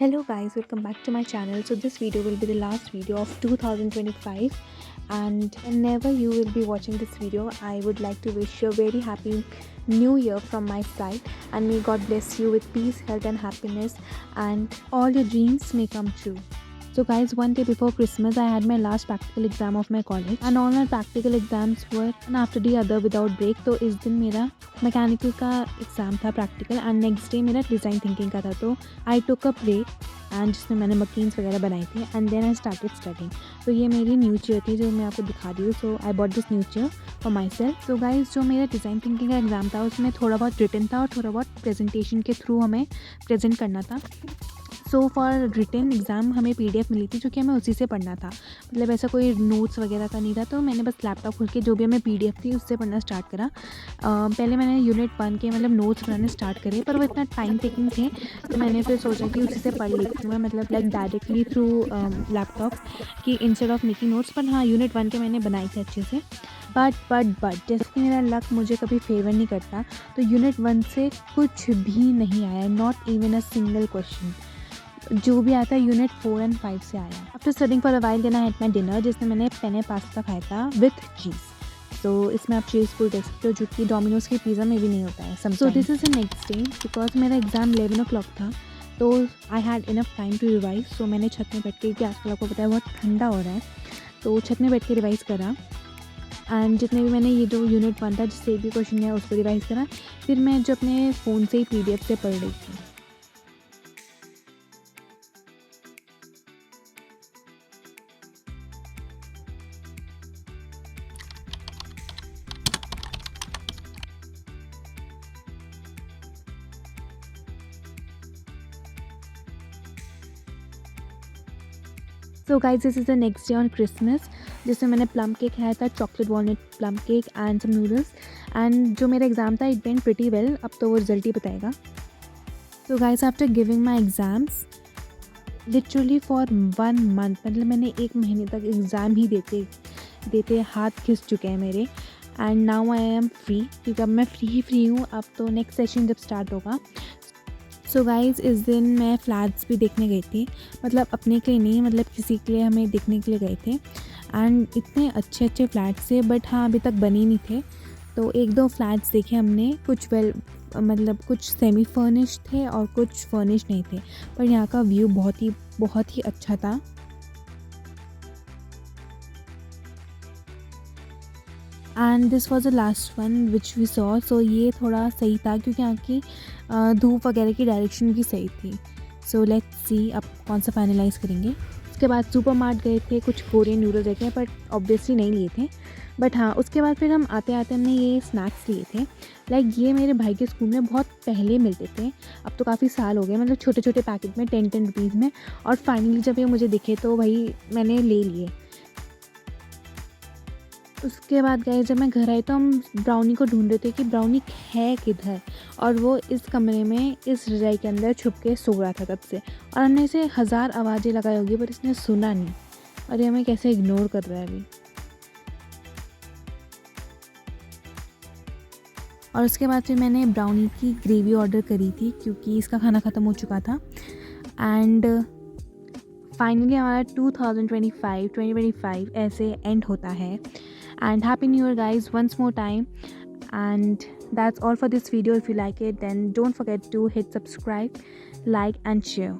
Hello guys, welcome back to my channel. So this video will be the last video of 2025, and whenever you will be watching this video, I would like to wish you a very happy new year from my side, and may God bless you with peace, health and happiness, and all your dreams may come true. So guys, one day before Christmas I had my last practical exam of my college, and all my practical exams were one after the other without break. तो इस दिन मेरा mechanical का exam था practical, and next day मेरा design thinking का था. तो आई टुक अ ब्रेक एंड जिसमें मैंने मकीन्स वगैरह बनाई थी, and then I started studying. तो ये मेरी न्यू चेयर थी जो मैं आपको दिखा रही हूँ. So I bought this new chair for myself. तो गाइज, जो मेरा डिज़ाइन थिंकिंग का एग्ज़ाम था उसमें थोड़ा बहुत रिटन था और थोड़ा बहुत प्रेजेंटेशन के थ्रू हमें प्रेजेंट करना था. सो फॉर रिटन एग्ज़ाम हमें PDF मिली थी जो कि हमें उसी से पढ़ना था. मतलब ऐसा कोई नोट्स वगैरह का नहीं था. तो मैंने बस लैपटॉप खोल के जो भी हमें PDF थी उससे पढ़ना स्टार्ट करा. पहले मैंने यूनिट 1 के मतलब नोट्स बनाने स्टार्ट करे, पर वो इतना टाइम टेकिंग थे तो मैंने फिर सोचा कि उसी से पढ़ लेती हूँ मैं, मतलब लाइक डायरेक्टली थ्रू लैपटॉप कि इंस्टेड ऑफ मेकिंग नोट्स. पर हाँ, यूनिट 1 के मैंने बनाई थी अच्छे से. बट जैसे कि मेरा लक मुझे कभी फेवर नहीं करता, तो यूनिट 1 से कुछ भी नहीं आया, not even a single question. जो भी आता है यूनिट 4 एंड 5 से आया. After studying for a while then I had my dinner, जिसमें मैंने पेने पास्ता खाया था विथ चीज़. तो इसमें आप चीज़ फुल देख सकते हो, जो कि डोमिनोज़ की पिज़्ज़ा में भी नहीं होता है. So this is the next day. Because मेरा एग्ज़ाम 11 o'clock था, तो I had enough time to revise. So मैंने छत में बैठ के, क्योंकि आजकल आपको पता है बहुत ठंडा हो रहा है, तो छत में बैठ के रिवाइज़ करा. एंड जितने भी मैंने ये जो यूनिट 1 था जिससे भी क्वेश्चन है उसको रिवाइज़ करा. फिर मैं जो अपने फ़ोन से ही PDF से पढ़ रही थी. So guys, this is the next day on Christmas, जिसमें मैंने प्लम केक खाया था, chocolate walnut plum cake and some noodles. And जो मेरा एग्ज़ाम था इट वेंट प्रिटी वेल. अब तो वो रिजल्ट ही बताएगा. तो guys, after giving my exams literally for 1 month, मतलब मैंने 1 महीने तक एग्ज़ाम ही देते देते हाथ खिस चुके हैं मेरे. And now I am free, क्योंकि अब मैं फ्री हूँ. अब तो नेक्स्ट सेशन जब स्टार्ट होगा. सो गाइज़, इस दिन मैं फ्लैट्स भी देखने गई थी, मतलब अपने के लिए नहीं, मतलब किसी के लिए हमें देखने के लिए गए थे. एंड इतने अच्छे अच्छे फ्लैट्स थे, बट हाँ अभी तक बने नहीं थे. तो 1-2 फ्लैट्स देखे हमने. कुछ मतलब कुछ सेमी फर्निश थे और कुछ फर्निश नहीं थे, पर यहाँ का व्यू बहुत ही अच्छा था. And this was the last one which we saw. So ये थोड़ा सही था क्योंकि यहाँ की धूप वगैरह की डायरेक्शन भी सही थी. सो लेट्स सी अब कौन सा फाइनलाइज़ करेंगे. उसके बाद सुपर मार्ट गए थे, कुछ कोरियन नूडल्स देखे, बट ऑब्वियसली नहीं लिए थे. बट हाँ, उसके बाद फिर हम आते आते हमने ये स्नैक्स लिए थे. लाइक ये मेरे भाई के स्कूल में बहुत पहले मिलते थे, अब तो काफ़ी साल हो गए, मतलब छोटे छोटे पैकेट में 10 रुपीज़ में. और फाइनली जब ये मुझे दिखे तो भाई मैंने ले लिए. उसके बाद गए जब मैं घर आई तो हम ब्राउनी को ढूंढ रहे थे कि ब्राउनी है किधर, और वो इस कमरे में इस रज़ाई के अंदर छुप के सो रहा था तब से. और हमने इसे 1000 आवाज़ें लगाई होगी पर इसने सुना नहीं, और ये हमें कैसे इग्नोर कर रहा है अभी. और उसके बाद फिर मैंने ब्राउनी की ग्रेवी ऑर्डर करी थी क्योंकि इसका खाना ख़त्म हो चुका था. एंड फाइनली हमारा 2025 ऐसे एंड होता है. And happy new year guys once more time. And that's all for this video. If you like it, then don't forget to hit subscribe, like and share.